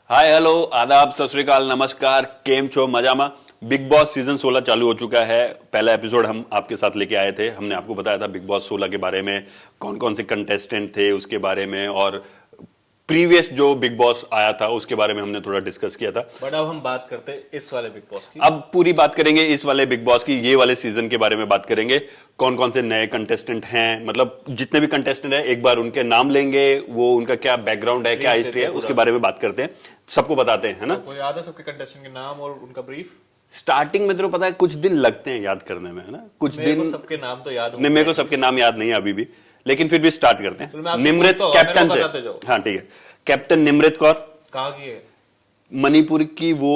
Hi hello आदाब सत श्री अकाल नमस्कार केम छो मजामा। बिग बॉस सीजन 16 चालू हो चुका है। पहला एपिसोड हम आपके साथ लेके आए थे। हमने आपको बताया था बिग बॉस 16 के बारे में, कौन कौन से कंटेस्टेंट थे उसके बारे में, और प्रीवियस जो बिग बॉस आया था उसके बारे में हमने थोड़ा डिस्कस किया था। बट अब हम बात करते हैं इस वाले बिग बॉस की। अब पूरी बात करेंगे इस वाले बिग बॉस की, ये वाले सीजन के बारे में बात करेंगे। कौन कौन से नए कंटेस्टेंट हैं, मतलब जितने भी कंटेस्टेंट हैं एक बार उनके नाम लेंगे, वो उनका क्या बैकग्राउंड है, क्या हिस्ट्री है, उसके बारे में बात करते हैं, सबको बताते हैं, है ना। आपको याद है सबके कंटेस्टेंट के नाम और उनका ब्रीफ? स्टार्टिंग में तो पता है कुछ दिन लगते हैं याद करने में, है ना। कुछ दिन सबके नाम तो याद नहीं, मेरे को सबके नाम याद नहीं है अभी भी, लेकिन फिर भी स्टार्ट करते हैं। निमृत कैप्टन से, हाँ ठीक है। कैप्टन निमृत कौर कहाँ की है? मणिपुर की। वो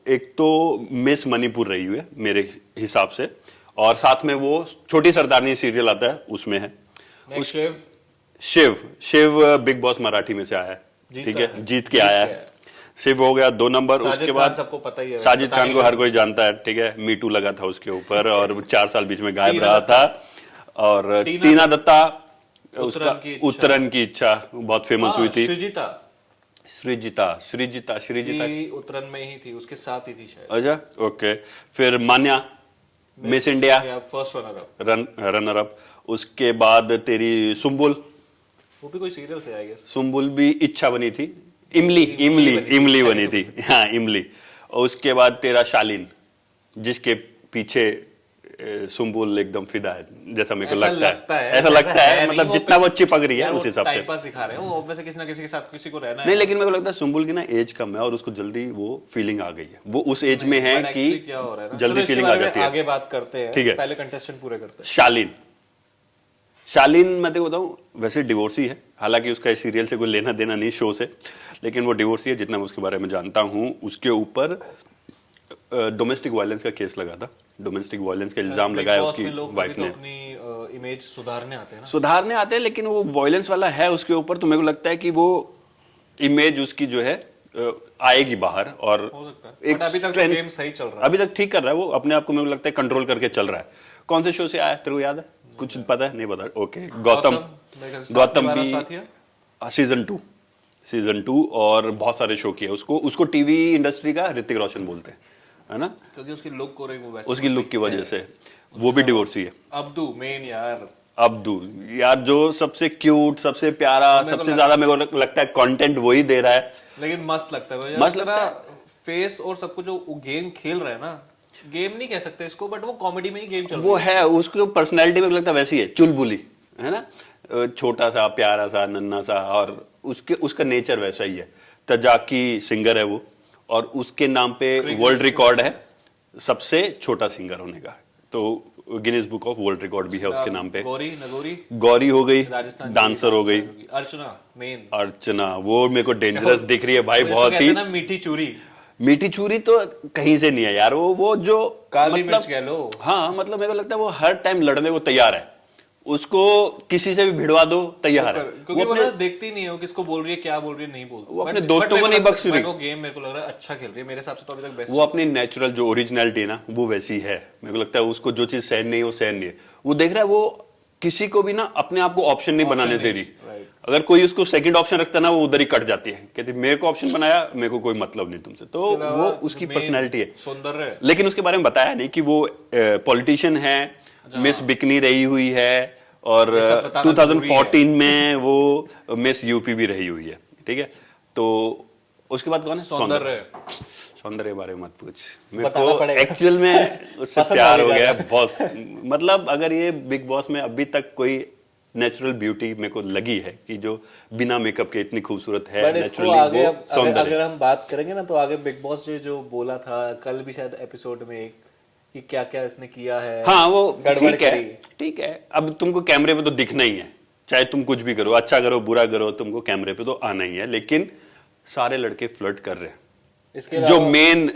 एक तो मिस मणिपुर रही हुई है मेरे हिसाब से, और साथ में वो छोटी सरदारनी सीरियल आता है उसमें है। शिव शिव बिग बॉस मराठी में से आया है, ठीक है, जीत के आया है। शिव हो गया 2 नंबर। उसके बाद सबको पता ही है, साजिद खान को हर कोई जानता है, ठीक है, मीटू लगा था उसके ऊपर और 4 साल बीच में गायब रहा था। और टीना दत्ता, उसका उत्तरन की इच्छा बहुत फेमस हुई थी। श्रीजिता उत्तरायण में ही थी, उसके साथ ही थी शायद। अच्छा ओके। फिर Manya miss India first runner up. उसके बाद तेरी सुम्बुल, वो भी कोई सीरियल से आई गेस। सुम्बुल भी इच्छा बनी थी। इमली बनी थी, हाँ इमली। और उसके बाद तेरा शालीन, जिसके पीछे सुम्बुल एकदम फिदा है, जैसा मेरे को लगता है। ऐसा लगता है मतलब जितना वो चिपक रही है उस हिसाब से। टाइम पास दिखा रहे हैं वो, ऑब्वियसली किसी ना किसी के साथ किसी को रहना है। नहीं, लेकिन मेरे को लगता है सुम्बुल की ना एज कम है और उसको जल्दी वो फीलिंग आ गई है। वो उस एज में है कि क्या हो रहा है, जल्दी फीलिंग आ जाती है। आगे बात करते हैं, ठीक है, पहले कंटेस्टेंट पूरे करते हैं। शालीन मैं तेको बताऊं, वैसे डिवोर्सी है, हालांकि उसका सीरियल से कोई लेना देना नहीं, शो से, लेकिन वो डिवोर्सी है। जितना मैं उसके बारे में जानता हूं, उसके ऊपर डोमेस्टिक वायलेंस का केस लगा था। डोमेस्टिक वायलेंस का इल्जाम लगाया उसकी वाइफ ने। अपनी इमेज सुधारने आते हैं ना, सुधारने आते हैं, लेकिन वो वायलेंस वाला है उसके ऊपर, तो मेरे को लगता है कि वो इमेज उसकी जो है आएगी बाहर। और एक अभी तक गेम सही चल रहा है, अभी तक ठीक कर रहा है वो अपने आप को, मेरे को लगता है कंट्रोल करके चल रहा है। कौन से शो से आया तेरे को याद है? कुछ पता है? नहीं पता, ओके। गौतम भी सीजन 2 और बहुत सारे शो किए। उसको टीवी इंडस्ट्री का ऋतिक रोशन बोलते हैं, है ना, क्योंकि उसकी लुक हो रही वो वैसे, उसकी लुक की वजह से। वो भी डिवोर्सी है। अब्दू मेन अब्दू यार, जो सबसे क्यूट, सबसे प्यारा, सबसे ज्यादा मेरे को लगता है कंटेंट वही दे रहा है, लेकिन मस्त लगता है। मस्त लगता है फेस और सब कुछ जो गेम खेल रहा है ना, गेम नहीं कह सकते इसको, बट वो कॉमेडी में ही गेम चल रहा है। वो है, उसकी पर्सनैलिटी में लगता है वैसी है, चुलबुली, है ना, छोटा सा प्यारा सा नन्ना सा, और उसका नेचर वैसा ही है। तजाकी सिंगर है वो, और उसके नाम पे वर्ल्ड रिकॉर्ड है सबसे छोटा सिंगर होने का, तो Guinness book of world record भी है उसके नाम पे। गौरी हो गई, डांसर हो गई। अर्चना वो मेरे को डेंजरस दिख रही है भाई, बहुत ही। मीठी चूरी तो कहीं से नहीं है यार, वो जो काली मिर्च कह लो। हाँ, मतलब मेरे को लगता है वो हर टाइम लड़ने को तैयार है, उसको किसी से भी भिड़वा दो तैयार है। क्योंकि वो देखती नहीं है वो किसको बोल रही है, क्या बोल रही है, नहीं बोलती। वो अपने दोस्तों को नहीं बख्श रही। वो गेम मेरे को लग रहा है अच्छा खेल रही है, मेरे हिसाब से तो अभी तक बेस्ट। वो अपनी नेचुरल जो ओरिजिनलिटी है ना, वो वैसी है। मेरे को लगता है उसको जो चीज सहन नहीं है वो सहन नहीं है। वो देख रहा है, वो किसी को भी ना अपने आप को ऑप्शन नहीं बनाने दे रही। अगर कोई उसको सेकंड ऑप्शन रखता ना, वो उधर ही कट जाती है, कहती मेरे को ऑप्शन बनाया, मेरे को कोई मतलब नहीं तुमसे। तो वो उसकी पर्सनैलिटी है, सौंदर्य। लेकिन उसके बारे में बताया नहीं कि वो पॉलिटिशियन है, मिस बिकनी रही हुई है, और 2014 में वो मिस यूपी भी रही हुई है, ठीक है। तो उसके बाद कौन है? सौंदर्य बारे में मत पूछ, मेरे को एक्चुअल में उससे प्यार हो गया बॉस। मतलब अगर ये बिग बॉस में अभी तक कोई नेचुरल ब्यूटी मेरे को लगी है कि जो बिना मेकअप के इतनी खूबसूरत है नेचुरली, वो सौंदर्य। अगर हम बात करेंगे ना, तो आगे बिग बॉस जो बोला था कल भी शायद एपिसोड में एक, कि क्या क्या इसने किया है। हाँ, वो ठीक है। अब तुमको कैमरे पे तो दिखना ही है, चाहे तुम कुछ भी करो, अच्छा करो बुरा करो, तुमको कैमरे पे तो आना ही है। लेकिन सारे लड़के फ्लर्ट कर रहे हैं, जो मेन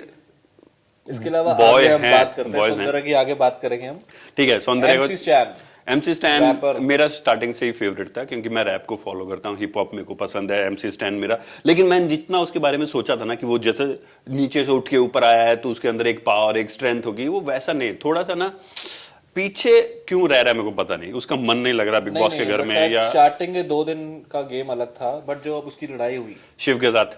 इसके अलावा बॉय हम बात करते हैं बॉयज सौंदर्य की, आगे बात करेंगे हम। ठीक है, सौंदर्य MC स्टैन रैपर। मेरा स्टार्टिंग से ही फेवरेट था, क्योंकि मैं रैप को फॉलो करता हूँ, हिप हॉप मेरे को पसंद है, MC स्टैन मेरा। लेकिन मैं जितना उसके बारे में सोचा था ना कि वो जैसे नीचे से उठ के ऊपर आया है तो उसके अंदर एक पावर, एक स्ट्रेंथ होगी, वो वैसा नहीं, थोड़ा सा ना पीछे क्यों रह रहा है मेरे को पता नहीं। उसका मन नहीं लग रहा बिग बॉस के घर में, या स्टार्टिंग के 2 दिन का गेम अलग था, बट जो अब उसकी लड़ाई हुई शिव के साथ,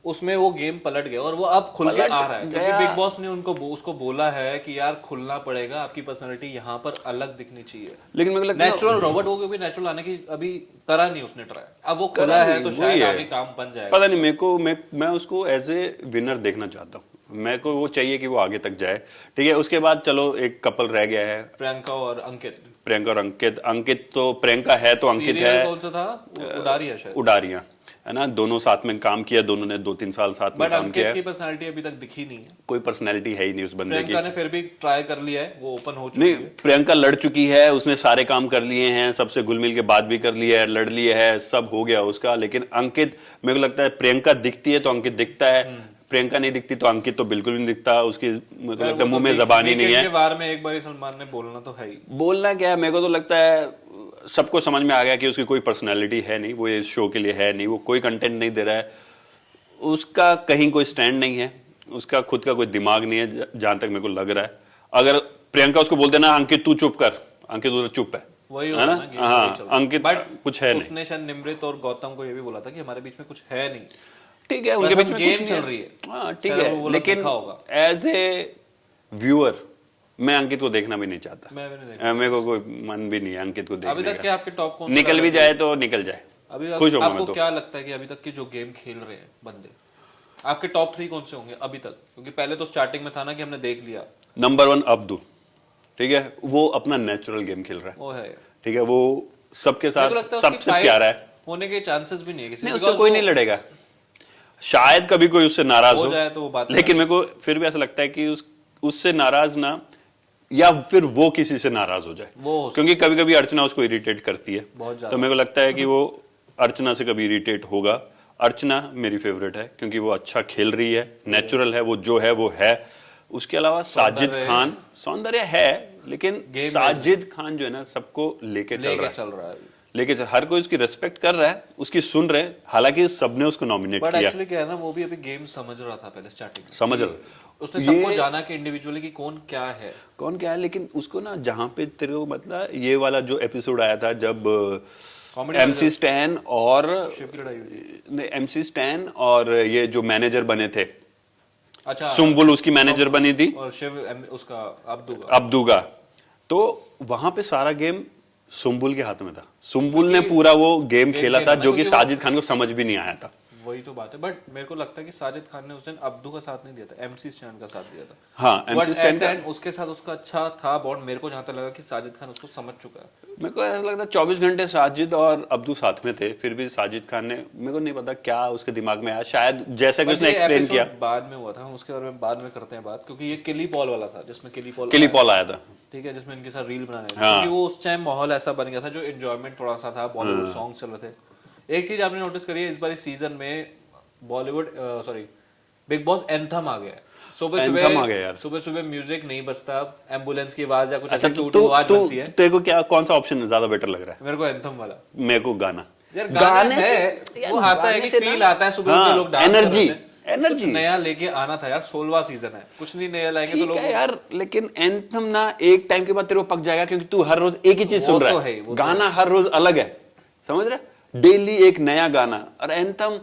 उसमें वो गेम पलट गया और वो अब खुल के पलट आ रहा है, क्योंकि गया। बिग बॉस ने उसको बोला है कि यार खुलना पड़ेगा, आपकी पर्सनालिटी यहाँ पर अलग दिखनी चाहिए। लेकिन मेरे को लगता है नेचुरल रॉबर्ट वो भी नेचुरल आने की अभी तरह नहीं उसने ट्राई, अब वो करा खुला है नहीं, तो वही शायद है। आगे काम बन जाएगा। पता नहीं, मेरे को मैं उसको एज ए विनर देखना चाहता हूँ। मेरे को वो चाहिए कि वो आगे तक जाए, ठीक है। उसके बाद चलो एक कपल रह गया है, प्रियंका और अंकित। प्रियंका और अंकित। अंकित तो प्रियंका है तो अंकित सीरियल है। कौन सा था? उडारिया शायद। उडारियां है ना, दोनों साथ में काम किया, दोनों ने 2-3 साल साथ में बट काम अंकित किया की है। पर्सनालिटी अभी तक दिखी नहीं है। कोई पर्सनैलिटी है ही नहीं उस बंदे की। प्रियंका ने फिर भी ट्राई कर लिया है, वो ओपन हो चुकी नहीं, है। प्रियंका लड़ चुकी है, उसने सारे काम कर लिए हैं, सबसे घुल मिल के बात भी कर ली है, लड़ लिया है, सब हो गया उसका। लेकिन अंकित, मेरे को लगता है प्रियंका दिखती है तो अंकित दिखता है, प्रियंका नहीं दिखती तो अंकित तो बिल्कुल भी नहीं दिखता। उसकी मेरे को लगता है मुंह में जबान ही नहीं वीकेंड है। के वार में एक बार सलमान ने बोलना तो है ही। बोलना क्या है, मेरे को तो लगता है सबको समझ में आ गया कि उसकी कोई पर्सनैलिटी है नहीं, वो इस शो के लिए है नहीं, वो कोई कंटेंट नहीं दे रहा है, उसका कहीं कोई स्टैंड नहीं है, उसका खुद का कोई दिमाग नहीं है, जहां तक मेरे को लग रहा है। अगर प्रियंका उसको बोल देना अंकित तू चुप कर, अंकित उधर चुप है, वही है ना। होता है हाँ, अंकित बट कुछ है नहीं। उसने शायद निमृत और गौतम को ये भी बोला था कि हमारे बीच में कुछ है नहीं। ठीक है, उनके बस बीच हम में गेम कुछ चल नहीं रही है। हाँ ठीक शायद वो है, बोला लेकिन देखा होगा। एज ए व्यूअर मैं अंकित को देखना भी नहीं चाहता। मैं भी नहीं देखा। मेरे को कोई मन भी नहीं है अंकित को अभी देखने तक का। क्या आपके टॉप कौन निकल भी जाए तो निकल जाए, अभी खुश होऊंगा मैं आपको तो। क्या लगता है कि अभी तक के जो गेम खेल रहे हैं बंदे, आपके टॉप 3 कौन से होंगे अभी तक? क्योंकि पहले तो स्टार्टिंग में था ना कि हमने देख लिया। नंबर 1 अब्दू, ठीक है, वो अपना नेचुरल गेम खेल रहा है, वो है। ठीक है, वो सबके मेरे को साथ लगता है उसकी सबसे fight प्यारा है। होने के चांसेस भी नहीं है किसी नहीं, because उससे कोई वो नहीं लड़ेगा, शायद कभी कोई उससे नाराज हो हो जाए तो वो बात लेकिन मेरे को फिर भी ऐसा लगता है कि उससे नाराज ना, या फिर वो किसी से नाराज हो जाए, वो हो क्योंकि कभी कभी अर्चना उसको इरिटेट करती है, बहुत ज्यादा। तो मेरे को लगता है कि वो अर्चना से कभी इरिटेट होगा। अर्चना मेरी फेवरेट है क्योंकि वो अच्छा खेल रही है, नेचुरल है, वो जो है वो है। उसके अलावा साजिद खान, सौंदर्य है लेकिन Game साजिद खान जो है ना सबको लेके चल रहा है, चल रहा है। लेकिन हर कोई उसकी रिस्पेक्ट कर रहा है, उसकी सुन रहे हैं, हालांकि सबने उसको नॉमिनेट बट किया। एक्चुअली क्या है ना, वो भी अभी गेम समझ रहा था पहले स्टार्टिंग में। समझ रहा उसने सबको जाना कि इंडिविजुअली कि कौन क्या है। कौन क्या है, लेकिन उसको ना जहां पे तेरे को मतलब ये वाला जो एपिसोड आया था जब Comedy एमसी स्टैन और शिव की लड़ाई हुई थी। नहीं, एमसी स्टैन और ये जो मैनेजर बने थे, अच्छा, सुम्बुल उसकी मैनेजर बनी थी, और शिव उसका अब्दू का, तो वहां पे सारा गेम सुम्बुल के हाथ में था। सुम्बुल ने पूरा वो गेम खेला था खेला ना, जो कि क्योंकि वो- साजिद खान को समझ भी नहीं आया था। वही तो बात है। बट मेरे को लगता है कि साजिद खान ने उस दिन अब्दू का साथ नहीं दिया था, एमसी स्टैन का साथ दिया था। हाँ, बट एमसी स्टैन का उसके साथ उसका अच्छा था बॉन्ड। मेरे को जहां तक लगा कि साजिद खान उसको समझ चुका है। मेरे को ऐसा लगता है 24 घंटे साजिद और अब्दू साथ में थे, फिर भी साजिद खान ने, मेरे को नहीं पता क्या उसके दिमाग में आया, शायद जैसा कि But उसने ये एक्सप्लेन episode किया। बाद में हुआ था, हम उसके बारे में बाद में करते हैं बात, क्योंकि ये किली पॉल वाला था जिसमें किली पॉल आया था, ठीक है, जिसमें इनके साथ रील बनाने थे। हाँ। क्योंकि वो उस टाइम माहौल ऐसा बन गया था जो एंजॉयमेंट थोड़ा सा था, बॉलीवुड हाँ। सॉन्ग चल रहे थे। एक चीज आपने नोटिस करी है, इस बार इस सीजन में Bollywood sorry Bigg Boss anthem आ गया है। सुबह Anthem आ गया यार। सुबह सुबह म्यूजिक नहीं बजता, एम्बुलेंस की आवाज या कुछ अच्छा, ऐसी तो टूटू आवाज बनती है। तेरे को क्या, कौन सा ऑप्शन ज्यादा बेटर लग रहा है? मेरे को एंथम वाला। मेरे को गाना, यार गाने है, यार वो आता है गाने कि से फील ना- आता है सुबह हाँ, के लोग डांस कर energy, रहे थे। energy। कुछ नया लेके आना था यार, 16वां सीजन है, कुछ नहीं नया लाएंगे तो ठीक लोग। है यार, लेकिन एंथम ना एक टाइम के बाद तेरे को पक जाएगा, क्योंकि तू हर रोज एक ही चीज वो सुन तो रहा है, है, वो तो गाना हर रोज अलग है, समझ रहा है, डेली एक नया गाना। और एंथम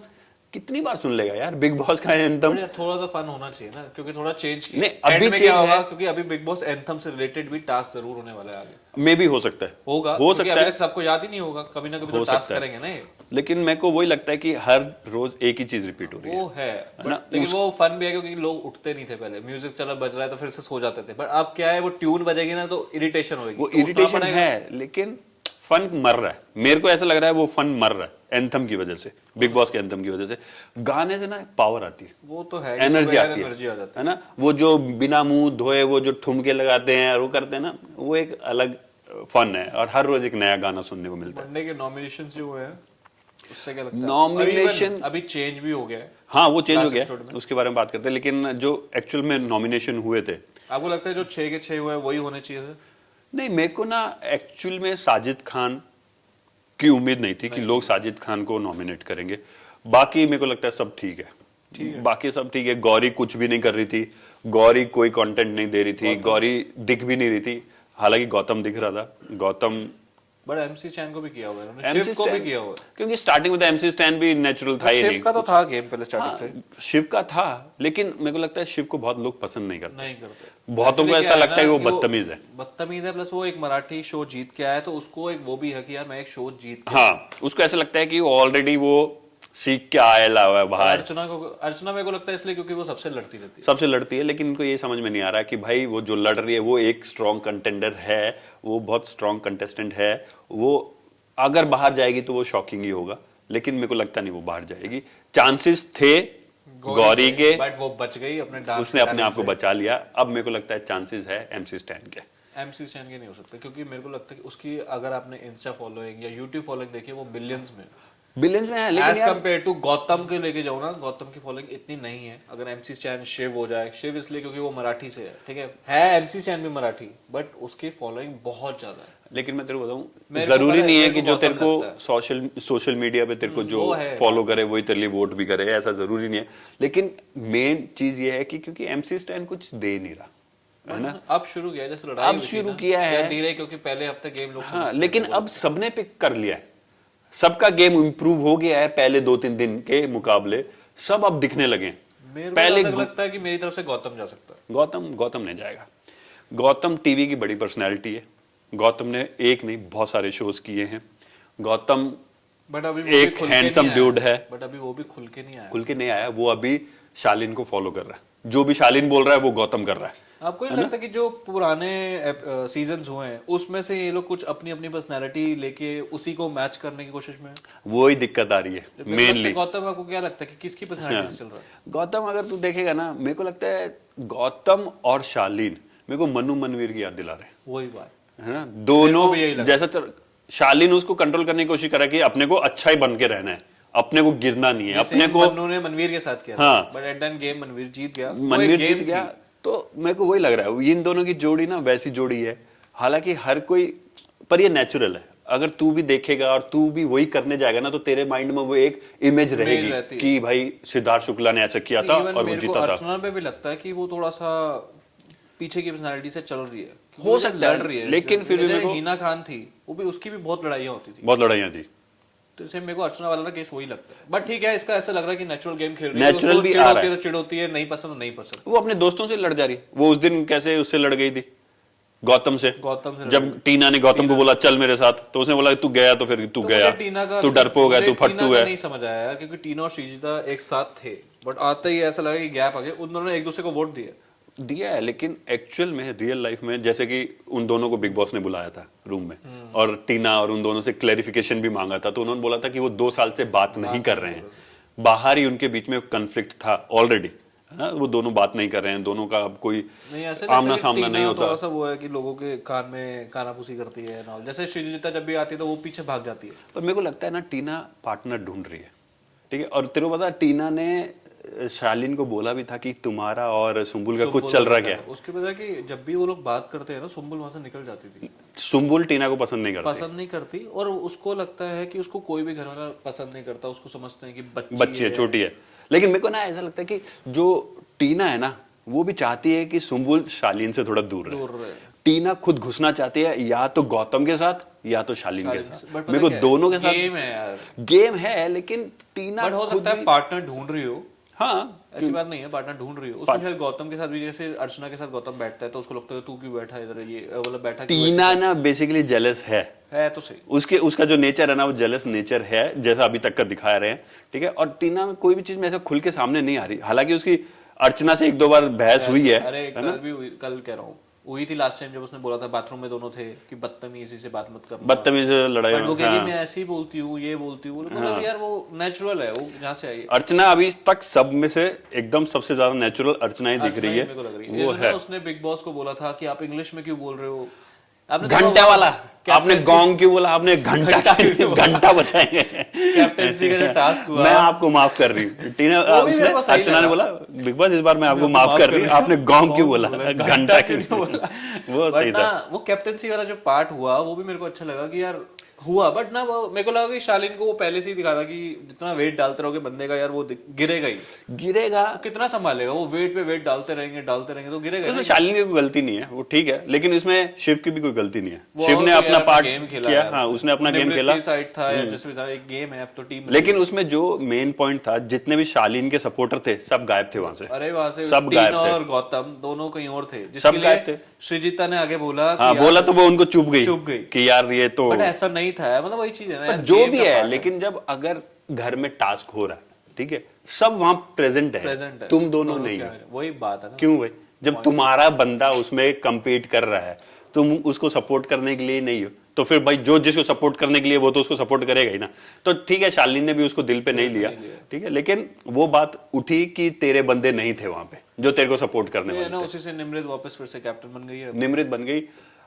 कितनी बार सुन लेगा यार, बिग बॉस का एंथम। बढ़िया, थोड़ा सा फन होना चाहिए ना, क्योंकि थोड़ा चेंज किया। नहीं, End अभी में क्या change होगा, है। क्योंकि अभी बिग बॉस एंथम से रिलेटेड भी टास्क जरूर होने वाला है आगे। मे भी हो सकता है, होगा, हो क्योंकि सकता अभी है, तक सबको याद ही नहीं होगा, कभी ना कभी तो हो टास्क सकता है। करेंगे ना ये। लेकिन मेरे को वही लगता है कि हर रोज एक ही चीज रिपीट हो रही है। वो है ना, but लेकिन वो फन भी है, क्योंकि लोग उठते नहीं थे पहले, म्यूजिक चला बज रहा है तो फिर से सो जाते थे। बट अब क्या है, वो ट्यून बजेगी ना तो इरिटेशन होगी, वो तो उठना इरिटेशन पड़ेगा। है, लेकिन फन मर रहा है। मेरे को ऐसा लग रहा है वो फन मर रहा है एंथम की वजह से, बिग बॉस के एंथम की वजह से। गाने से ना पावर आती है, वो तो है, एनर्जी आती एनर्जी आ जाती है ना। वो जो बिना मुंह धोए वो जो ठुमके लगाते हैं और वो करते हैं ना, वो एक अलग फन है, और हर रोज एक नया गाना सुनने को मिलता है। मंडे के नॉमिनेशंस जो हुए हैं उससे क्या लगता है? Nomination- और even अभी चेंज भी हो गया है। हाँ, वो चेंज हो Last गया, episode में। उसके बारे में बात करते हैं। लेकिन जो एक्चुअल में नॉमिनेशन हुए थे, आपको लगता है जो 6 के 6 हुए हैं वही होने चाहिए थे? नहीं, मेरे को ना एक्चुअल में साजिद खान की उम्मीद नहीं थी कि लोग साजिद खान को नॉमिनेट करेंगे। बाकी मेरे को लगता है सब ठीक है, बाकी सब ठीक है। गौरी कुछ भी नहीं कर रही थी, गौरी कोई कंटेंट नहीं दे रही थी, गौरी दिख भी नहीं रही थी। हालांकि गौतम दिख रहा था, गौतम बट एमसी स्टैन को भी किया हुआ है उन्होंने, MC शिव को भी स्टैन- किया हुआ है। क्योंकि स्टार्टिंग में तो MC स्टैन भी नेचुरल था ही शिव नहीं। का तो था गेम पहले स्टार्टिंग से, हाँ, शिव का था, लेकिन मेरे को लगता है शिव को बहुत लोग पसंद नहीं करते। नहीं करते। बहुतों को Actually ऐसा क्या लगता है कि वो ना बदतमीज है। बदतमीज है, प्लस वो एक मराठी शो जीत के आया है, तो उसको एक वो भी है कि यार मैं एक शो जीत के हाँ, उसको ऐसा लगता है कि वो ऑलरेडी वो सीख के आया हुआ है बाहर, अर्चना मेरे को लगता है इसलिए क्योंकि वो सबसे लड़ती रहती है। सबसे लड़ती है। लेकिन इनको ये समझ में नहीं आ रहा कि भाई वो जो लड़ रही है वो एक स्ट्रॉन्ग कंटेंडर है, वो बहुत स्ट्रॉन्ग कंटेस्टेंट है, वो अगर बाहर जाएगी तो वो शॉकिंग ही होगा, लेकिन मेरे को लगता नहीं वो बाहर जाएगी। चांसेस थे गौरी के, बट वो बच गई अपने डांस, उसने अपने आप को बचा लिया। अब मेरे को लगता है चांसेस है MC स्टैन के। एमसी स्टैन के नहीं हो सकता, क्योंकि मेरे को लगता है कि उसकी अगर आपने इंस्टा फॉलोइंग या यूट्यूब फॉलोइंग देखी है वो बिलियंस में, बिलियंस में है, लेकिन एज यार कम्पेयर टू गौतम के लेके जाओ ना, गौतम की फॉलोइंग इतनी नहीं है। अगर एमसी स्टैन शिव हो जाए, शिव इसलिए क्योंकि वो मराठी से है, ठीक है एमसी स्टैन भी मराठी, बट उसकी फॉलोइंग बहुत ज्यादा है। लेकिन मैं तेरे को बताऊं, मेरे को जरूरी पता है, नहीं है मेरे कि को जो गौतम तेरे को लगता है। सोशल मीडिया पे तेरे को जो वो है। फॉलो करे वही तेरे लिए वोट भी करे, ऐसा जरूरी नहीं है। लेकिन मेन चीज ये है कि क्योंकि MC स्टैन कुछ दे नहीं रहा है ना, अब शुरू किया है, जैसे लड़ाई अब हुई थी शुरू ना, किया है। या धीरे, क्योंकि पहले हफ्ते गेम लोग हाँ, लेकिन अब सबने पिक कर लिया है, सबका गेम इंप्रूव हो गया है पहले 2-3 दिन के मुकाबले, सब अब दिखने लगे हैं। मेरे को पहले लगता है कि मेरी तरफ से गौतम जा सकता है। गौतम नहीं जाएगा। गौतम टीवी की बड़ी पर्सनैलिटी है, गौतम ने एक नहीं बहुत सारे शोज किए हैं। गौतम बट अभी वो एक भी खुल के handsome नहीं आया। dude है। बट अभी वो भी खुल के नहीं आया। खुल के नहीं आया, वो अभी शालीन को फॉलो कर रहा है, जो भी शालीन बोल रहा है वो गौतम कर रहा है। आपको नहीं लगता कि जो पुराने सीजन्स हुए हैं उसमें से ये लोग कुछ अपनी अपनी पर्सनैलिटी लेके उसी को मैच करने की कोशिश में हैं? वो ही दिक्कत आ रही है मेरे को लगता है मेनली। गौतम, आपको क्या लगता है कि किसकी पर्सनैलिटी से चल रहा है? गौतम अगर तू देखेगा ना, मेरे को लगता है गौतम और शालीन मेरे को मनु मनवीर की याद दिला रहे हैं, वही बात है ना। मेरे दोनों को भी यही लगा। जैसा शालीन उसको कंट्रोल करने की कोशिश करा कि अपने को अच्छा ही बन के रहना है, अपने को गिरना नहीं है, अपने को। मन्नू ने मनवीर के साथ किया, हाँ। But at the game Manveer जीत गया, मनवीर जीत गया, तो मेरे को वही लग रहा है इन दोनों की जोड़ी ना वैसी जोड़ी है। हालांकि हर कोई, पर ये नेचुरल है, अगर तू भी देखेगा और तू भी वही करने जाएगा ना, तो तेरे माइंड में वो एक इमेज रहेगी रहती है। कि भाई सिद्धार्थ शुक्ला ने ऐसा किया था और वो जीता था। अर्चना पे भी लगता है कि वो थोड़ा सा पीछे की पर्सनालिटी से चल रही है, हो सकता है, लड़ रही है। लेकिन फिर भी जैसे मेरे को- हिना खान थी, वो भी, उसकी भी बहुत लड़ाइयाँ होती थी, बहुत लड़ाइयां थी। तो इसे मेरे को अर्चना वाला ना केस वही लगता है। बट ठीक है, इसका ऐसा लग रहा है कि नेचुरल गेम खेल रही है, Natural उसको भी चिढ़ आ होती रहा है है। तो चिढ़ होती है, नहीं पसंद तो नहीं पसंद। वो अपने दोस्तों से लड़ जा रही है। वो उस दिन कैसे उससे लड़ गई थी, गौतम से जब टीना ने गौतम को बोला चल मेरे साथ, तो उसने बोला तू गया तो फिर तू गया, तू डरपोक है, तू फट्टू है। नहीं समझ आया यार, क्योंकि टीना और श्रीजिता एक साथ थे, बट आते ही ऐसा लगा कि गैप आ गया, उन दोनों ने एक दूसरे को वोट दिया है, लेकिन एक्चुअल में रियल लाइफ में जैसे कि उन दोनों को बिग बॉस ने बुलाया था रूम में, और टीना और उन दोनों से क्लैरिफिकेशन भी मांगा था, तो उन्होंने बोला था कि वो 2 साल से बात नहीं कर रहे हैं, बाहर ही उनके बीच में कन्फ्लिक्ट था ऑलरेडी, है ना। वो दोनों बात नहीं कर रहे हैं, दोनों का अब कोई नहीं, ऐसे आमना सामना नहीं होता। थोड़ा सा वो है कि लोगों के कान में कानाफूसी करती है ना, जैसे श्रीजिता जब भी आती है तो वो पीछे भाग जाती है। पर मेरे को लगता है ना, टीना पार्टनर ढूंढ रही है, ठीक है। और तेरे को पता, टीना ने शालीन को बोला भी था कि तुम्हारा और सुम्बुल का कुछ चल रहा क्या है। उसके बाद कि जब भी वो लोग बात करते हैं ना, सुम्बुल वहां से निकल जाती थी। सुम्बुल टीना को पसंद नहीं करती, पसंद नहीं करती, और उसको लगता है कि उसको कोई भी घर वाला पसंद नहीं करता, उसको समझते हैं कि बच्ची है, छोटी है। लेकिन मेरे को ना ऐसा लगता है कि जो टीना है ना, वो भी चाहती है कि सुम्बुल शालीन से थोड़ा दूर रहे। टीना खुद घुसना चाहती है या तो गौतम के साथ या तो शालीन के साथ। मेरे को दोनों के साथ गेम है यार, गेम है, लेकिन टीना बट हो खुद सकता है भी- पार्टनर ढूंढ रही हो। हाँ, ऐसी बात नहीं है, पार्टनर ढूंढ रही हो। उसमें शायद गौतम के साथ भी, जैसे अर्चना के साथ गौतम बैठता है तो उसको लगता है तू क्यों बैठा है इधर, ये मतलब बैठा क्यों टीना ना बेसिकली जेलस है तो सही। उसका जो नेचर है ना, वो जेलस नेचर है, जैसा अभी तक का दिखा रहे हैं, ठीक है। और टीना कोई भी चीज में ऐसा खुल के सामने नहीं आ रही, हालांकि उसकी अर्चना से 1-2 बार बहस हुई है। अरे कल कह रहा हूँ, हुई थी लास्ट टाइम जब उसने बोला था बाथरूम में दोनों थे कि बदतमीजी से बात मत करना, बदतमीज लड़ाई बट वो में, कहेगी हाँ। मैं ऐसे ही बोलती हूँ, ये बोलती हूँ, मतलब यार वो नेचुरल है, वो जहाँ से आई है। अर्चना अभी तक सब में से एकदम सबसे ज्यादा नेचुरल अर्चना ही दिख रही है, मेरे को लग रही वो है। उसने बिग बॉस को बोला था कि आप इंग्लिश में क्यों बोल रहे हो, आपने घंटा वाला, आपने गोंग क्यों बोला, आपने घंटा बचाएंगे। कैप्टेंसी का जो टास्क हुआ, मैं आपको माफ कर रही हूँ। टीना वो भी उसने मेरे को सही अर्चना ने लगा। बोला बिग बॉस इस बार मैं आपको माफ कर रही हूँ, आपने गोंग क्यों बोला, घंटा क्यों बोला, वो सही था। वो कैप्टेंसी वाला जो पार्ट हुआ वो भी मेरे को अच्छा लगा कि यार हुआ, बट ना वो मेरे को लगा कि शालीन को वो पहले से ही दिखा था कि जितना वेट डालते रहोगे बंदे का यार वो गिरेगा ही। गिरेगा वो कितना संभालेगा, वो वेट पे वेट डालते रहेंगे तो गिरेगा उसमें ही। शालिनी की कोई गलती नहीं है, वो ठीक है, लेकिन इसमें शिव की भी कोई गलती नहीं है। वो शिव ने तो अपना यार पार्ट गेम खेला किया, यार हाँ उसने अपना गेम निमृत खेला। की साइड था या जिसमें था, एक गेम है अब तो टीम। लेकिन उसमें जो मेन पॉइंट था, जितने भी शालीन के सपोर्टर थे सब गायब थे वहां से। अरे वहां से सब टीना गायब थे। और गौतम दोनों कहीं और थे, सब जिसके गायब लिए थे। श्रीजीता ने आगे बोला हाँ कि बोला तो वो उनको चुप चुप गई गई। कि यार ये तो, बट ऐसा नहीं था, मतलब वही चीज है ना पर यार, जो game भी का है, part लेकिन जब अगर घर में टास्क हो रहा है, ठीक है, सब वहां प्रेजेंट प्रेजेंट है, है, तुम दोनों नहीं क्या हो। है? वही बात है ना। क्यों भाई? जब तुम्हारा बंदा उसमें compete कर रहा है, तुम उसको सपोर्ट करने के लिए नहीं हो, तो फिर भाई जो जिसको सपोर्ट करने के लिए वो तो उसको सपोर्ट करेगा ही ना। तो ठीक है, शालिनी ने भी उसको दिल पे नहीं लिया, ठीक है, लेकिन वो बात उठी कि तेरे बंदे नहीं थे वहां पे जो तेरे को सपोर्ट करने ये वाले ना थे। उसी से निमृत वापस फिर से कैप्टन बन गई है। निमृत बन गई।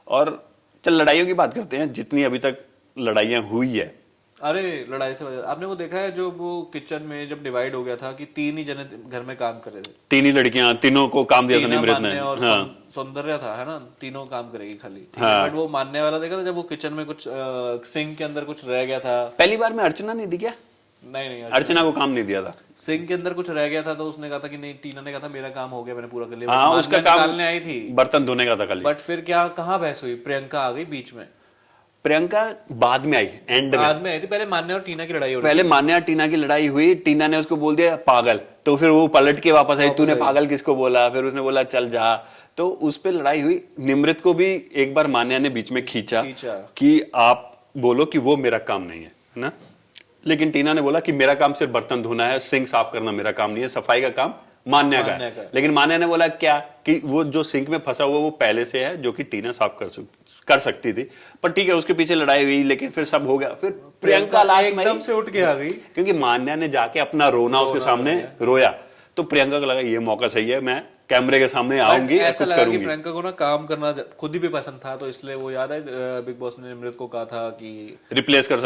और चल लड़ाइयों की बात करते हैं, जितनी अभी तक लड़ाइयां हुई है। अरे लड़ाई से आपने वो देखा है जो वो किचन में जब डिवाइड हो गया था कि 3 ही जने घर में काम कर रहे थे, तीन ही लड़कियां, तीनों को काम दिया था टीना, निमृत ने। मान्य और हाँ सौंदर्या था, है ना, तीनों काम करेगी खाली, ठीक हाँ। है। बट वो मानने वाला देखा था जब वो किचन में कुछ सिंक के अंदर कुछ रह गया था। पहली बार में अर्चना नहीं दी क्या? नहीं अर्चना को काम नहीं दिया था। सिंक के अंदर कुछ रह गया था तो उसने कहा था कि नहीं, टीना ने कहा था मेरा काम हो गया, मैंने पूरा कर लिया। हाँ बट उसका मान्या काम निकालने आई थी, बर्तन धोने का था खाली। बट फिर क्या कहाँ बहस हुई, प्रियंका आ गई बीच में। प्रियंका बाद में आई, एंड में। बाद में आई थी, पहले मान्या और टीना की लड़ाई हो रही पहले मान्या टीना की लड़ाई हुई, टीना ने उसको बोल दिया पागल, तो फिर वो पलट के वापस आई, तूने पागल किसको बोला? फिर उसने बोला चल जा, तो उस पे लड़ाई हुई। निमृत को भी एक बार मान्या ने बीच में खींचा कि आप बोलो कि वो मेरा काम नहीं है ना, लेकिन टीना ने बोला कि मेरा काम सिर्फ बर्तन धोना है, सिंक साफ करना मेरा काम नहीं है, सफाई का काम मान्या का है। लेकिन मान्या ने बोला क्या कि वो जो सिंक में फंसा हुआ वो पहले से है, जो कि टीना साफ कर सकती थी। पर ठीक है, उसके पीछे लड़ाई हुई, लेकिन फिर सब हो गया। फिर प्रियंका लास्ट में एकदम से उठ के आ गई, क्योंकि मान्या ने जाके अपना रोना उसके सामने रोया, तो प्रियंका को लगा ये मौका सही है, मैं कैमरे के सामने आऊंगी, ऐसा कुछ लगा कि करूंगी। प्रियंका को ना काम करना खुद ही भी पसंद था, तो इसलिए वो याद है बिग बॉस ने निमृत को कहा था कि रिप्लेस कर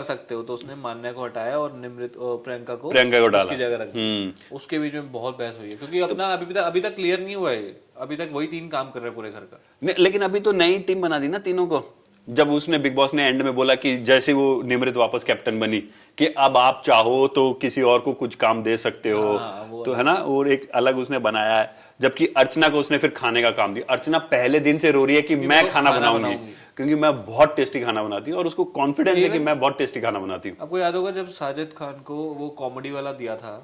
सकते हो, तो उसने मान्या को हटाया और निमृत प्रियंका को डाला, उसकी जगह रख दिया। उसके बीच में बहुत बहस हुई है, क्योंकि अपना अभी तक क्लियर नहीं हुआ है, अभी तक वही 3 काम कर रहे हैं पूरे घर का। लेकिन अभी तो नई टीम बना दी ना तीनों को। जब उसने बिग बॉस ने एंड में बोला कि जैसे वो निमृत वापस कैप्टन बनी कि अब आप चाहो तो किसी और को कुछ काम दे सकते हो, तो है ना, और एक अलग उसने बनाया है। जबकि अर्चना को उसने फिर खाने का काम दिया। अर्चना पहले दिन से रो रही है कि मैं खाना बनाऊंगी, क्योंकि मैं बहुत टेस्टी खाना बनाती हूँ और उसको कॉन्फिडेंस है कि मैं बहुत टेस्टी खाना बनाती हूँ। आपको याद होगा जब साजिद खान को वो कॉमेडी वाला दिया था,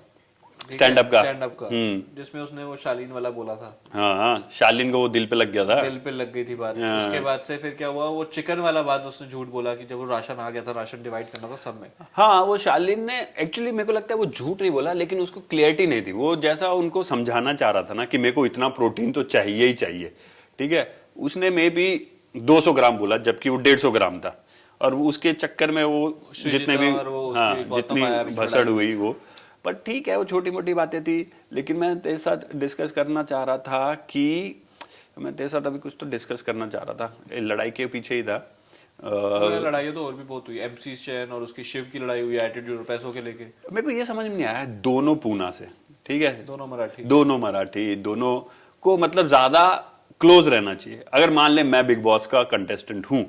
स्टैंड अप का, जिसमें उसने वो शालीन वाला बोला था। हाँ, शालीन को वो दिल पे लग गया था, दिल पे लग गई थी बात। उसके बाद से फिर क्या हुआ, वो चिकन वाला बात उसने झूठ बोला कि जब वो राशन आ गया था, राशन डिवाइड करना था सब में। हाँ, वो शालीन ने एक्चुअली, मेरे को लगता है वो झूठ नहीं बोला, लेकिन उसको क्लियरिटी नहीं थी। वो जैसा उनको समझाना चाह रहा था ना कि मेरे को इतना प्रोटीन तो चाहिए ही चाहिए, ठीक है, उसने मे बी 200 ग्राम बोला जबकि वो 150 ग्राम था, और उसके चक्कर में वो जितने भी, हाँ, जितनी भसड़ हुई वो। पर ठीक है, वो छोटी मोटी बातें थी। लेकिन मैं तेरे साथ डिस्कस करना चाह रहा था कि मैं तेरे साथ अभी कुछ तो डिस्कस करना चाह रहा था, लड़ाई के पीछे ही था। लड़ाई तो और भी बहुत हुई, एमसी चैन और उसकी शिव की लड़ाई हुई एटीट्यूड और पैसों के लेके। मेरे को ये समझ में नहीं आया, दोनों पूना से, ठीक है, दोनों मराठी, दोनों को मतलब ज्यादा क्लोज रहना चाहिए। अगर मान ले मैं बिग बॉस का कंटेस्टेंट हूं,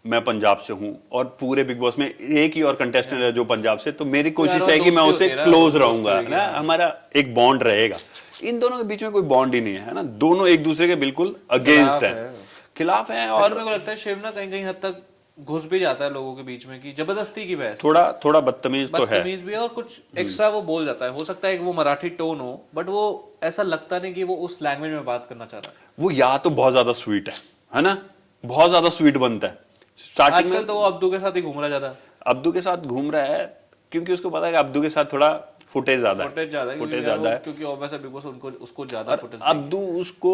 मैं पंजाब से हूं और पूरे बिग बॉस में एक ही और कंटेस्टेंट है जो पंजाब से, तो मेरी कोशिश है कि मैं उससे क्लोज रहूंगा ना, हमारा एक बॉन्ड रहेगा। इन दोनों के बीच में कोई बॉन्ड ही नहीं है ना, दोनों एक दूसरे के बिल्कुल अगेंस्ट है, खिलाफ है। और मेरे को लगता है शिव ना कहीं कहीं हद तक घुस भी जाता है लोगों के बीच में, कि जबरदस्ती की बहस, थोड़ा बदतमीज तो है, बदतमीज भी है, और कुछ एक्स्ट्रा वो बोल जाता है। हो सकता है कि वो मराठी टोन हो, बट वो ऐसा लगता नहीं कि वो उस लैंग्वेज में बात करना चाह रहा है। वो या तो बहुत ज्यादा स्वीट है ना, बहुत ज्यादा स्वीट बनता है स्टार्टिंग में। तो वो अब्दू के साथ ही घूम रहा ज्यादा, अब्दू के साथ घूम रहा है क्योंकि उसको पता है कि अब्दू के साथ थोड़ा फुटेज ज्यादा है, क्योंकि ऑब्वियसली बिग बॉस उसको ज्यादा फुटेज। अब्दू उसको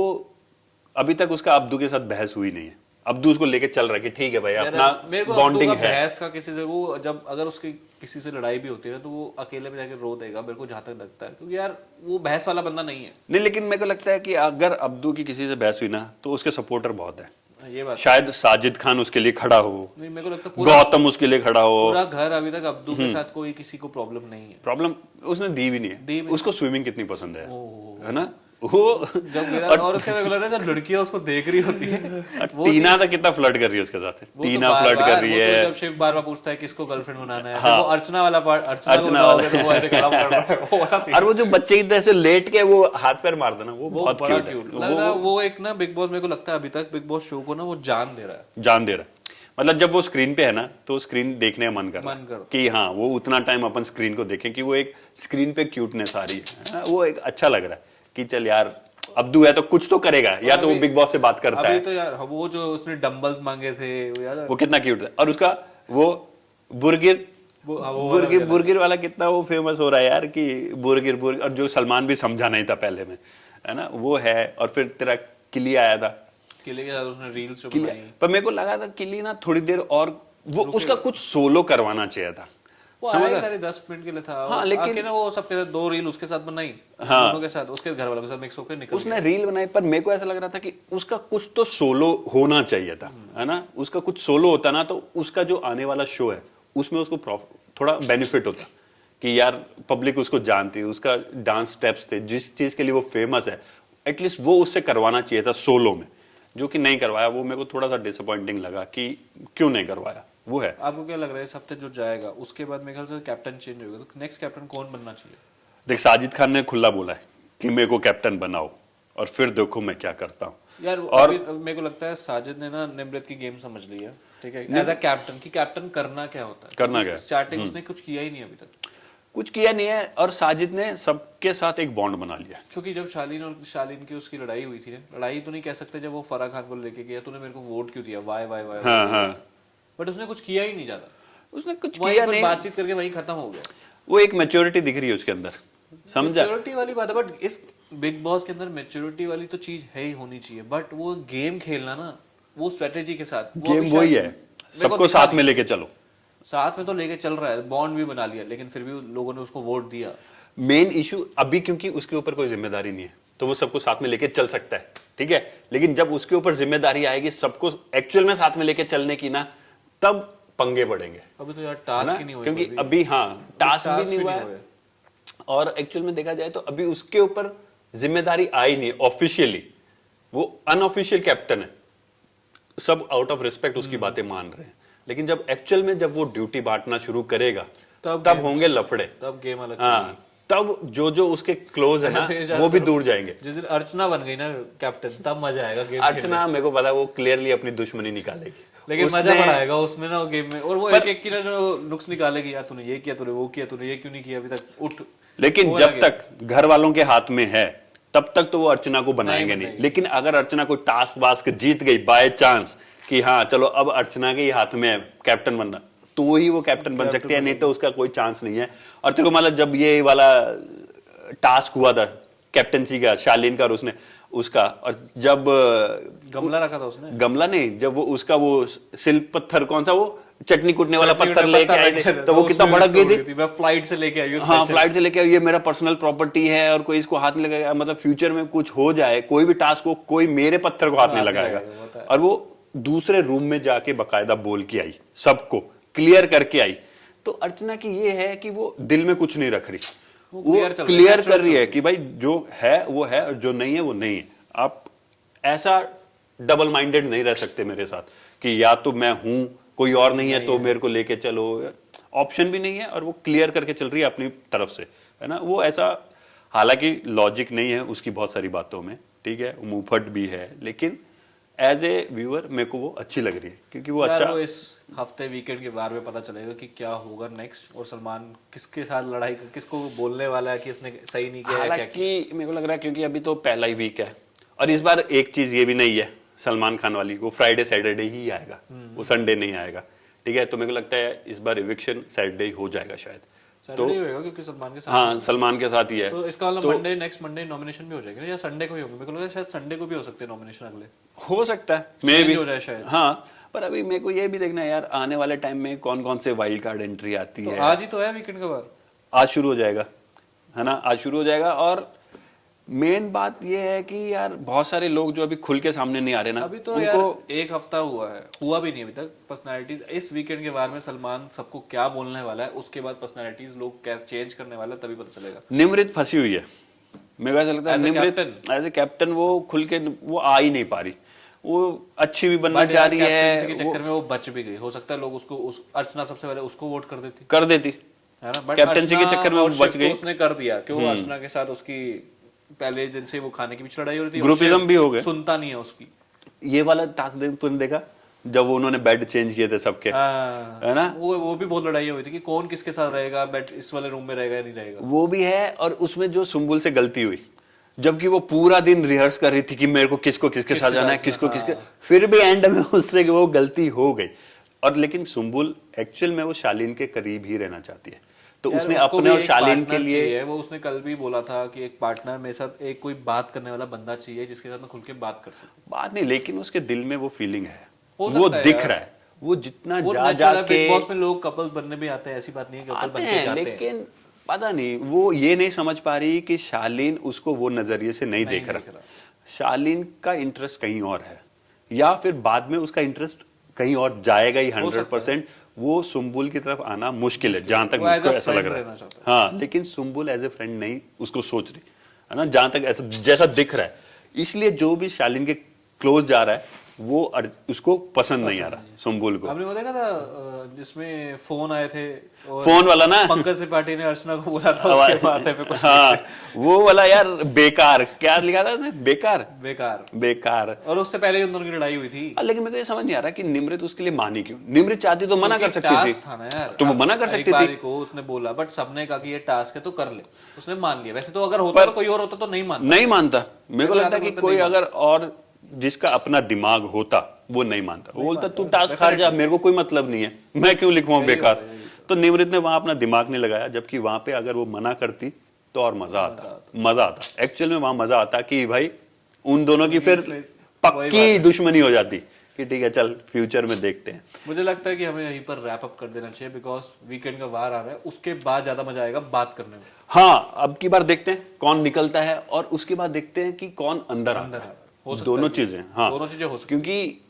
अभी तक उसका अब्दू के साथ बहस हुई नहीं है। अब्दू उसको लेके चल रहा है कि ठीक है भाई, अपना बॉन्डिंग है। बहस का किसी से, वो जब अगर उसकी किसी से लड़ाई भी होती है तो वो अकेले में जाकर रो देगा, मेरे को जहां तक लगता है, क्योंकि यार वो बहस वाला बंदा नहीं है। नहीं, लेकिन मेरे को लगता है कि अगर अब्दू की किसी से बहस हुई ना तो उसके सपोर्टर बहुत है। ये बात शायद साजिद खान उसके लिए खड़ा हो, नहीं, मेरे को लगता है गौतम उसके लिए खड़ा हो। पूरा घर अभी तक अब्दू के साथ कोई किसी को प्रॉब्लम नहीं है। प्रॉब्लम उसने दी भी नहीं है। उसको स्विमिंग कितनी पसंद है ना, वो जब गिरा और उसके बाद लग रहा है जब लड़कियां उसको देख रही होती है वो टीना तो कितना फ्लर्ट कर रही है उसके साथ, वो टीना तो फ्लर्ट कर रही वो तो है। जब शिव बार बार पूछता है किसको गर्लफ्रेंड बनाना है, हाँ। फिर वो अर्चना वाला पार्ट, अर्चना को अर्चना बनाओगे वाला। तो वो ऐसे खड़ा कर रहा है वो वाला scene। और वो जो बच्चे की तरह से लेट के वो हाथ पैर मार देना, वो वो बहुत बड़ा क्यूट है। क्यूट लग रहा है। वो एक ना बिग बॉस, मेरे को लगता है अभी तक बिग बॉस शो को ना वो जान दे रहा है। जान दे रहा है, मतलब जब वो स्क्रीन पे है ना तो स्क्रीन देखने का मन कर रहा मन कर है कि हाँ वो उतना टाइम अपन स्क्रीन को देखें कि वो एक स्क्रीन पे क्यूटनेस आ रही है ना, वो एक अच्छा लग रहा है कि चल यार अब्दू है तो कुछ तो करेगा, या तो वो बिग बॉस से बात करता अभी है। तो यार वो जो उसने डंबल्स मांगे थे वो याद है? वो कितना क्यूट है, और उसका वो बुरगिर बुरगिर बुरगिर वाला कितना वो फेमस हो रहा है यार कि बुरगिर बुरगिर, और जो सलमान भी समझा नहीं था पहले में, है ना वो है। और फिर तेरा किली आया था, किले के साथ उसने रील्स जो किली, बनाई, पर मेरे को लगा था किली ना थोड़ी देर और वो उसका कुछ सोलो करवाना चाहिए था। वो समझ आया रहा? खाली 10 मिनट के लिए था। हाँ, और लेकिन- आके ना वो सबके साथ 2 रील उसके साथ बनाई, हाँ। दोनों के साथ, उसके घर वालों के साथ मिक्स होकर निकल उसने रील बनाई, पर मेरे को ऐसा लग रहा था कि उसका कुछ तो सोलो होना चाहिए था, है ना। उसका कुछ सोलो होता ना तो उसका जो आने वाला शो है उसमें उसको थोड़ा बेनिफिट होता कि यार पब्लिक उसको जानती है, उसका डांस स्टेप्स थे, जिस चीज के लिए वो फेमस है, एटलीस्ट वो उससे करवाना चाहिए था सोलो में, जो कि नहीं करवाया। वो मेरे को थोड़ा सा डिसअपॉइंटिंग लगा कि क्यों नहीं करवाया, वो है। आपको क्या लग रहा है इस हफ्ते जो जाएगा उसके बाद मेरे ख्याल से कैप्टन चेंज होगा, तो नेक्स्ट कैप्टन कौन बनना चाहिए? देख साजिद खान ने खुला बोला है कि मेरे को कैप्टन बनाओ और फिर देखो मैं क्या करता हूँ। यार और अभी मेरे को लगता है साजिद ने ना निमृत की गेम समझ ली है, ठीक है, एज अ कैप्टन कि कैप्टन करना क्या होता है, करना क्या है। स्टार्टिंग उसने कुछ किया ही नहीं अभी तक, कुछ किया नहीं है, और साजिद ने सबके साथ एक बॉन्ड बना लिया। क्योंकि जब शालीन की उसकी लड़ाई हुई थी ना, लड़ाई तो नहीं कह सकते, जब वो फराह खान को लेके गया तूने मेरे को वोट क्यों दिया, वाई वाई वाई, हाँ हाँ, बट उसने कुछ किया ही नहीं ज्यादा, उसने कुछ वहीं किया पर नहीं, बातचीत करके वहीं खत्म हो गया। वो एक मैच्योरिटी दिख रही है उसके अंदर, समझा। मैच्योरिटी वाली बात है, बट इस बिग बॉस के अंदर मैच्योरिटी वाली तो चीज है ही होनी चाहिए, बट वो गेम खेलना ना, वो स्ट्रेटेजी के साथ, वो गेम अभी वही शायद है, मेरे को सबको दिखा साथ में लेके चलो। साथ में तो लेके चल रहा है, बॉन्ड भी बना लिया, लेकिन फिर भी लोगों ने उसको वोट दिया। मेन इशू अभी क्योंकि उसके ऊपर कोई जिम्मेदारी नहीं है तो वो सबको साथ में लेके चल सकता है, ठीक है। लेकिन जब उसके ऊपर जिम्मेदारी आएगी सबको एक्चुअल में साथ में लेके चलने की ना, तब पंगे बढ़ेंगे, अभी तो यार है टास्क ना? ही नहीं हुआ क्योंकि अभी हाँ टास्क भी नहीं हुआ है, हुए। और एक्चुअल में देखा जाए तो अभी उसके ऊपर जिम्मेदारी आई नहीं ऑफिशियली, वो अनऑफिशियल कैप्टन है, सब आउट ऑफ रिस्पेक्ट उसकी बातें मान रहे हैं। लेकिन जब एक्चुअल में जब वो ड्यूटी बांटना शुरू करेगा तब होंगे लफड़े, तब गेम अलग हाँ, तब जो उसके क्लोज है ना वो भी दूर जाएंगे। जिस दिन अर्चना बन गई ना कैप्टन, तब मजा आएगा गेम अर्चना मेरे को पता है वो क्लियरली अपनी दुश्मनी निकालेगी, लेकिन उसने- मजा बड़ा आएगा उसमें ना वो गेम में, और वो एक एक की ना जो नुक्स निकालेगी, यार तूने ये किया, तूने वो किया, तूने ये क्यों नहीं किया अभी तक, उठ। लेकिन वो जब लगे। तक घर वालों के हाथ में है तब तक तो वो अर्चना को बनाएंगे नहीं। बनाएंगे। लेकिन अगर अर्चना कोई टास्क वास्क जीत गई बाय चांस कि हाँ चलो अब अर्चना के ही हाथ में है कैप्टन बनना, तो ही वो कैप्टन बन सकती है, नहीं तो उसका कोई चांस नहीं है। और तेरे को मतलब जब ये वाला टास्क हुआ था कैप्टनसी का शालीन का, और उसने उसका, और जब गमला रखा था उसने, गमला नहीं, जब वो उसका वो शिल्प पत्थर कौन सा वो चटनी कूटने वाला पत्थर लेके आए थे, तो वो कितना भड़क गई थी। मैं फ्लाइट से लेके आई हूँ, हाँ फ्लाइट से लेके आई, ये मेरा पर्सनल प्रॉपर्टी है और कोई इसको हाथ नहीं लगाएगा, मतलब फ्यूचर में कुछ हो जाए कोई भी टास्क हो, कोई मेरे पत्थर को हाथ नहीं लगाएगा। और वो दूसरे रूम में जाके बकायदा बोल के आई, सबको क्लियर करके आई। तो अर्चना की ये है कि वो दिल में कुछ नहीं रख रही, वो क्लियर कर रही है कि भाई जो है वो है और जो नहीं है वो नहीं है। आप ऐसा डबल माइंडेड नहीं रह सकते मेरे साथ कि या तो मैं हूं कोई और नहीं है तो मेरे को लेके चलो, ऑप्शन भी नहीं है। और वो क्लियर करके चल रही है अपनी तरफ से, है ना। वो ऐसा, हालांकि लॉजिक नहीं है उसकी बहुत सारी बातों में, ठीक है, मुंहफट भी है, लेकिन एज ए व्यूअर मेरे को वो अच्छी लग रही है क्योंकि वो अच्छा। वो इस हफ्ते वीकेंड के बारे में पता चलेगा कि क्या होगा नेक्स्ट, और सलमान किसके साथ लड़ाई, किसको बोलने वाला है कि इसने सही नहीं किया है, क्या हालांकि मेरे को लग रहा है क्योंकि अभी तो पहला ही वीक है, और इस बार एक चीज ये भी नहीं है सलमान खान वाली, वो फ्राइडे सैटरडे ही आएगा, वो संडे नहीं आएगा, ठीक है। तो मेरे को लगता है इस बार इविक्शन सैटरडे ही हो जाएगा शायद, तो होगा क्योंकि सलमान के साथ। हाँ सलमान के साथ ही है, तो इसका मतलब मंडे, नेक्स्ट मंडे नॉमिनेशन भी हो जाएगी ना, या संडे को ही होगी? मेरे को लगा शायद संडे को भी हो सकते हैं नॉमिनेशन अगले, हो सकता है मे भी हो जाए शायद। हाँ, पर अभी मेरे को ये भी देखना है यार आने वाले टाइम में कौन कौन से वाइल्ड कार्ड एंट्री आती है। आज ही तो है वीकेंड का बार, आज शुरू हो जाएगा, है ना, आज शुरू हो जाएगा। और मेन बात ये है कि यार बहुत सारे लोग जो अभी खुल के सामने नहीं आ रहे ना, अभी तो यार एक हफ्ता हुआ है, हुआ भी नहीं अभी तक। पर्सनालिटीज इस वीकेंड के बारे में सलमान सबको क्या बोलने वाला है, उसके बाद पर्सनालिटीज लोग क्या चेंज करने वाला है, तभी पता चलेगा। निमृत फंसी हुई है, मेरे को ऐसा लगता है As a Nimrit captain? As a captain वो खुल के वो आ ही नहीं पा रही, वो अच्छी भी बनना But चाह यार रही captaincy है, के चक्कर में वो बच भी गई, हो सकता है लोग उसको उस अर्चना सबसे पहले उसको वोट कर देती कर देती, है ना, बट कैप्टनसी के चक्कर में वो बच गई। उसने कर दिया क्यों, अर्चना के साथ उसकी पहले दिन से वो खाने की भी लड़ाई हो रही थी, ग्रुपिज्म शिव भी हो गए। सुनता नहीं है उसकी। ये वाला टास्क तुमने देखा जब उन्होंने बेड चेंज किए थे सबके, हाँ, है ना, वो भी बहुत लड़ाई हुई थी कि कौन किसके साथ रहेगा, बेड इस वाले रूम में रहेगा या नहीं रहेगा। वो भी है। और उसमें जो सुम्बुल से गलती हुई, जबकि वो पूरा दिन रिहर्स कर रही थी कि मेरे को किसको किसके साथ जाना है, किसको किसके, फिर भी एंड में उससे वो गलती हो गई। और लेकिन सुम्बुल एक्चुअल में वो शालीन के करीब ही रहना चाहती है, तो यार उसने उसको अपने भी और एक शालीन के partner लिए चाहिए, वो उसने कल भी बोला था कि एक पार्टनर मेरे साथ, एक कोई बात करने वाला बंदा चाहिए जिसके साथ मैं खुल के बात कर सकूं। बात नहीं, लेकिन उसके दिल में वो फीलिंग है, हो वो सकता है दिख यार। रहा है, वो जितना वो जा natural है, जा के बिग बॉस में लोग कपल्स बनने भी आते हैं, ऐसी बात नहीं है, कपल आते बन के हैं, जाते हैं। लेकिन पता नहीं वो ये नहीं समझ पा रही कि शालीन उसको वो नजरिए से नहीं देख रहा। शालीन का इंटरेस्ट कहीं और है, या फिर बाद में उसका इंटरेस्ट कहीं और जाएगा ही 100%। वो सुम्बुल की तरफ आना मुश्किल है, जहां तक वो as मुझको a ऐसा friend लग रहा रहना है। चाहता हाँ, लेकिन सुम्बुल एज ए फ्रेंड नहीं उसको सोच रही है ना, जहां तक ऐसा जैसा दिख रहा है। इसलिए जो भी शालीन के क्लोज जा रहा है वो उसको पसंद नहीं आ रहा सुम्बुल को। आपने वो देखा था जिसमें फोन आए थे और फोन वाला ना, पंकज त्रिपाठी ने अर्चना को बोला था उसके माथे पे कुछ हाँ वो वाला यार, बेकार, क्या लिखा था उसने, बेकार बेकार। बेकार। और उससे पहले ही उन दोनों की लड़ाई हुई थी। लेकिन मेरे को ये समझ नहीं आ रहा कि निमृत उसके लिए मानी क्यों। निमृत चाहती तो मना कर सकती थी, टास्क था ना यार, तो वो मना कर एक सकती बारी थी। को उसने बोला, बट सबने कहा कि ये टास्क है तो कर ले, उसने मान लिया। वैसे तो अगर होता तो कोई और होता तो नहीं मानता। नहीं मानता, मेरे को लगता है कि नहीं कोई अगर और जिसका अपना दिमाग होता वो नहीं मानता, वो बोलता तू टास्क हार जा, मेरे को कोई मतलब नहीं है, मैं क्यों लिखवाऊं बेकार। तो निमृत ने वहां अपना दिमाग नहीं लगाया, जबकि वहां पे अगर वो मना करती तो और मजा आता एक्चुअल में वहां मजा आता कि भाई उन दोनों की फिर पक्की दुश्मनी हो जाती कि ठीक है चल फ्यूचर में देखते हैं। मुझे लगता है कि हमें यहीं पर रैप अप कर देना चाहिए, बिकॉज वीकेंड का वार आ रहा है, उसके बाद ज्यादा मजा आएगा बात करने में। हाँ, अब की बार देखते हैं कौन निकलता है, और उसके बाद देखते हैं कि कौन अंदर आता है। दोनों चीजें, हाँ दोनों चीजें हो सकती, क्योंकि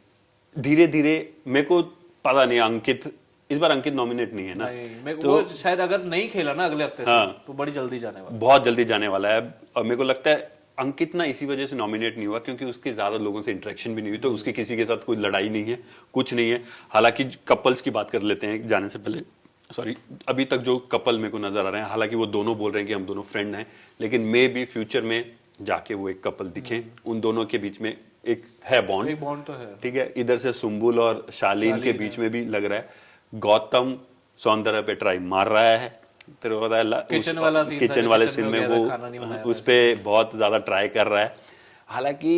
धीरे धीरे मेरे को पता नहीं, अंकित इस बार अंकित नॉमिनेट नहीं है ना, तो वो शायद अगर नहीं खेला ना अगले हफ्ते से, तो बड़ी जल्दी जाने वाला, बहुत जल्दी जाने वाला है। और मेरे को लगता है अंकित ना इसी वजह से नॉमिनेट नहीं हुआ क्योंकि उसके ज्यादा लोगों से इंटरेक्शन भी नहीं हुई, तो उसके किसी के साथ कोई लड़ाई नहीं है, कुछ नहीं है। हालांकि कपल्स की बात कर लेते हैं जाने से पहले, सॉरी, अभी तक जो कपल मेरे को नजर आ रहे हैं, हालांकि वो दोनों बोल रहे हैं कि हम दोनों फ्रेंड हैं, लेकिन मे भी फ्यूचर में जाके वो एक कपल दिखे, उन दोनों के बीच में एक है बॉन्ड, एक बॉन्ड तो है। ठीक है। इधर से सुम्बुल और शालीन के बीच में भी लग रहा है। गौतम सौंदर्य पे ट्राई मार रहा है, तेरे को पता है किचन वाला सीन, किचन वाले सीन में वो उस पे बहुत ज्यादा ट्राई कर रहा है। हालांकि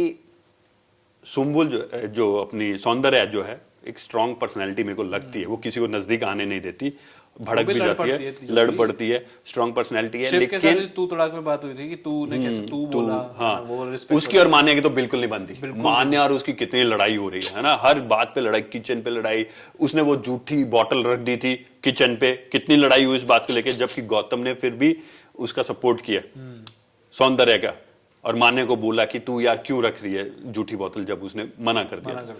सुम्बुल जो अपनी सौंदर्य जो है, एक स्ट्रॉन्ग पर्सनैलिटी मेरे को लगती है, वो किसी को नजदीक आने नहीं देती, भड़क भी जाती है, लड़ पड़ती है, स्ट्रॉन्ग पर्सनैलिटी है। लेकिन तू तड़ाक में बात हुई थी कि तूने कैसे तू बोला, हाँ, वो रिस्पेक्ट उसकी और मान्या की तो बिल्कुल नहीं बनती। मान्या और उसकी कितनी लड़ाई हो रही है ना, हर बात पे लड़ाई, किचन पे लड़ाई, उसने वो जूठी बॉटल रख दी थी किचन पे, कितनी लड़ाई हुई इस बात को लेके, जबकि गौतम ने फिर भी उसका सपोर्ट किया सौंदर्य का, और मान्या को बोला कि तू यार क्यों रख रही है जूठी बोतल, जब उसने मना कर दिया।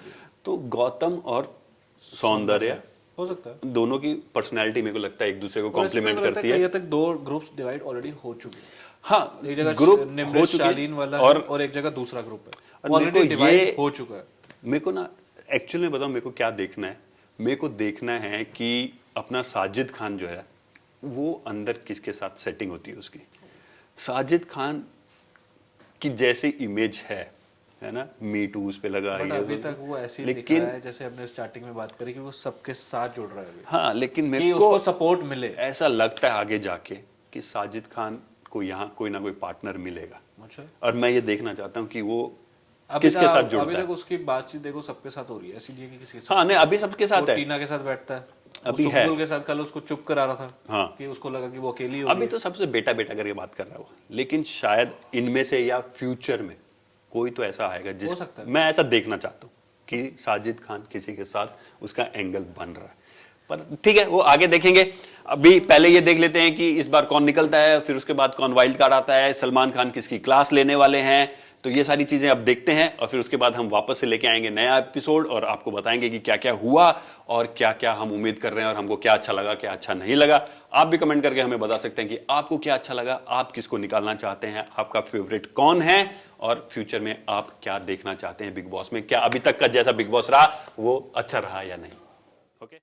तो गौतम और सौंदर्य हो सकता है, दोनों की पर्सनैलिटी मेरे को लगता है एक दूसरे को कॉम्प्लीमेंट करती है। ये तक दो ग्रुप्स डिवाइड ऑलरेडी हो चुके हैं। हाँ, एक जगह ग्रुप निम्रत शालीन वाला और एक जगह दूसरा ग्रुप है, ऑलरेडी डिवाइड हो चुका है। मेरे को ना एक्चुअल में बताऊं, मेरे को क्या देखना है, मेरे को देखना है कि अपना साजिद खान जो है वो अंदर किसके साथ सेटिंग होती है उसकी। साजिद खान की जैसी इमेज है ना, मी टू उस पे लगा है, अभी तक वो ऐसे ही दिख रहा है जैसे हमने स्टार्टिंग में बात करी कि वो सबके साथ जुड़ रहा है अभी। हाँ, लेकिन मेरे को उसको सपोर्ट मिले, ऐसा लगता है आगे जाके कि साजिद खान को यहाँ कोई ना कोई पार्टनर मिलेगा। अच्छा। और मैं ये देखना चाहता हूँ कि वो किसके साथ जुड़ता है। अभी तक उसकी बातचीत देखो सबके साथ हो रही है, ऐसी नहीं है कि किसी के साथ। हाँ, नहीं, अभी सबके साथ है, टीना के साथ बैठता है, अभी है, के साथ कल उसको चुप करा रहा था। हाँ, कि उसको लगा कि वो अकेली हो, अभी तो सबसे बेटा बेटा करके बात कर रहा है वो, लेकिन शायद इनमें से या फ्यूचर में कोई तो ऐसा आएगा जिस, मैं ऐसा देखना चाहता हूँ कि साजिद खान किसी के साथ उसका एंगल बन रहा है। पर ठीक है, वो आगे देखेंगे। अभी पहले ये देख लेते हैं कि इस बार कौन निकलता है, फिर उसके बाद कौन वाइल्ड कार्ड आता है, सलमान खान किसकी क्लास लेने वाले हैं, तो ये सारी चीजें अब देखते हैं और फिर उसके बाद हम वापस से लेके आएंगे नया एपिसोड और आपको बताएंगे कि क्या क्या हुआ और क्या क्या हम उम्मीद कर रहे हैं और हमको क्या अच्छा लगा क्या अच्छा नहीं लगा। आप भी कमेंट करके हमें बता सकते हैं कि आपको क्या अच्छा लगा, आप किसको निकालना चाहते हैं, आपका फेवरेट कौन है और फ्यूचर में आप क्या देखना चाहते हैं बिग बॉस में, क्या अभी तक का जैसा बिग बॉस रहा वो अच्छा रहा या नहीं।